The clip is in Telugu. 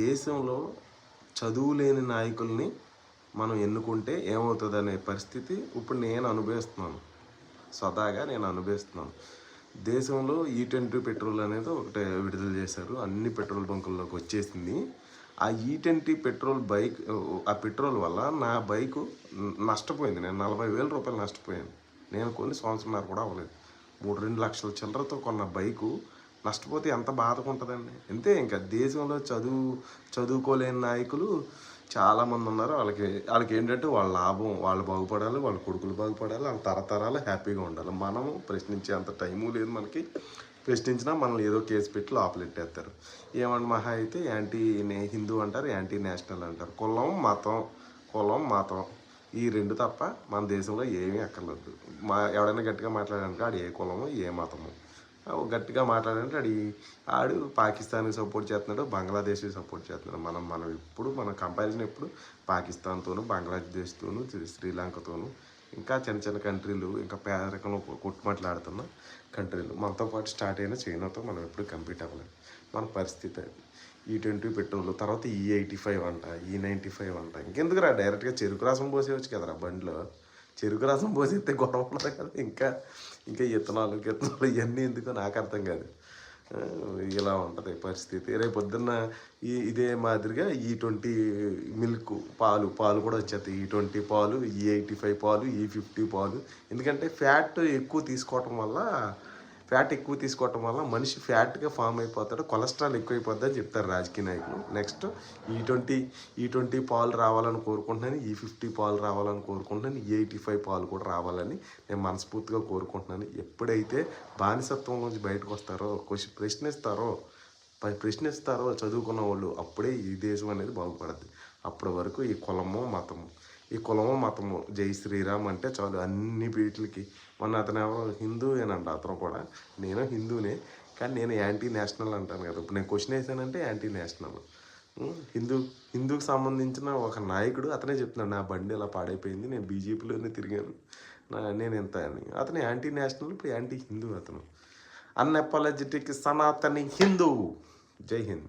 దేశంలో చదువు లేని నాయకుల్ని మనం ఎన్నుకుంటే ఏమవుతుందనే పరిస్థితి ఇప్పుడు నేను అనుభవిస్తున్నాను. స్వతహాగా నేను అనుభవిస్తున్నాను. దేశంలో E20 పెట్రోల్ అనేది ఒకటి విడుదల చేశారు. అన్ని పెట్రోల్ బంకుల్లోకి వచ్చేసింది. ఆ E20 పెట్రోల్ ఆ పెట్రోల్ వల్ల నా బైకు నష్టపోయింది. నేను 40,000 రూపాయలు నష్టపోయాను. నేను కొన్ని సంవత్సరంన్నర కూడా అవ్వలేదు. 3-2 లక్షల చిల్లరతో కొన్న బైకు నష్టపోతే ఎంత బాధగా ఉంటుందండి. అంతే ఇంకా దేశంలో చదువుకోలేని నాయకులు చాలామంది ఉన్నారు. వాళ్ళకి ఏంటంటే వాళ్ళ లాభం, వాళ్ళు బాగుపడాలి, వాళ్ళ కొడుకులు బాగుపడాలి, వాళ్ళ తరతరాలు హ్యాపీగా ఉండాలి. మనము ప్రశ్నించే అంత టైము లేదు మనకి. ప్రశ్నించినా మనల్ని ఏదో కేసు పెట్టి లోపలెట్టేస్తారు. ఏమన్నా మహా అయితే హిందూ అంటారు, యాంటీ నేషనల్ అంటారు. కులం మతం ఈ రెండు తప్ప మన దేశంలో ఏమీ అక్కర్లేదు. ఎవడైనా గట్టిగా మాట్లాడాలంటే ఆడు ఏ కులము ఏ మతము గట్టిగా మాట్లాడాలంటే ఆడు పాకిస్తాన్కి సపోర్ట్ చేస్తున్నాడు, బంగ్లాదేశ్కి సపోర్ట్ చేస్తున్నాడు. మన కంపారిజన్ ఎప్పుడు పాకిస్తాన్తోనూ, బంగ్లాదేశ్తోనూ, శ్రీలంకతోనూ, ఇంకా చిన్న చిన్న కంట్రీలు, ఇంకా పేదరికంలో కొట్టుమట్లాడుతున్న కంట్రీలు, మనతో పాటు స్టార్ట్ అయిన చైనాతో మనం ఎప్పుడు కంపీట్ అవ్వలేదు. మన పరిస్థితి అది. E20 పెట్రోల్, తర్వాత E85 అంట, E95 అంట. ఇంకెందుకురా డైరెక్ట్గా చెరుకు రసం పోసేవచ్చు కదరా బండిలో. చెరుకు రసం పోసేస్తే గొడవ ఉండదు కదా. ఇంకా ఇత్తనాలు ఇవన్నీ ఎందుకో నాకు అర్థం కాదు. ఇలా ఉంటుంది పరిస్థితి. రేపు పొద్దున్న ఇదే మాదిరిగా E20 మిల్క్ పాలు కూడా వచ్చేస్తాయి. E20 పాలు, E85 పాలు, E50 పాలు. ఎందుకంటే ఫ్యాట్ ఎక్కువ తీసుకోవటం వల్ల మనిషి ఫ్యాట్గా ఫామ్ అయిపోతాడు, కొలెస్ట్రాల్ ఎక్కువైపోద్ది అని చెప్తారు రాజకీయ నాయకులు. నెక్స్ట్ E20 పాలు రావాలని కోరుకుంటున్నాను, E50 పాలు రావాలని కోరుకుంటున్నాను, E85 పాలు కూడా రావాలని నేను మనస్ఫూర్తిగా కోరుకుంటున్నాను. ఎప్పుడైతే బానిసత్వం నుంచి బయటకు వస్తారో, ప్రశ్నిస్తారో చదువుకున్న వాళ్ళు, అప్పుడే ఈ దేశం అనేది బాగుపడుద్ది. అప్పటి వరకు ఈ కులము మతము జై శ్రీరామ్ అంటే చాలు అన్ని వీటికి. అతను ఎవరో హిందూయేనంట, అతను కూడా. నేను హిందూనే, కానీ నేను యాంటీ నేషనల్ అంటాను కదా. ఇప్పుడు నేను క్వశ్చన్ వేసానంటే యాంటీ నేషనల్. హిందూకి సంబంధించిన ఒక నాయకుడు అతనే చెప్తున్నాడు, నా బండి ఇలా పాడైపోయింది, నేను బీజేపీలోనే తిరిగాను, నేను ఎంత అని. అతను యాంటీ నేషనల్, ఇప్పుడు యాంటీ హిందూ. అతను అన్అపాలజెటిక్ సనాతని హిందూ. జై హింద్.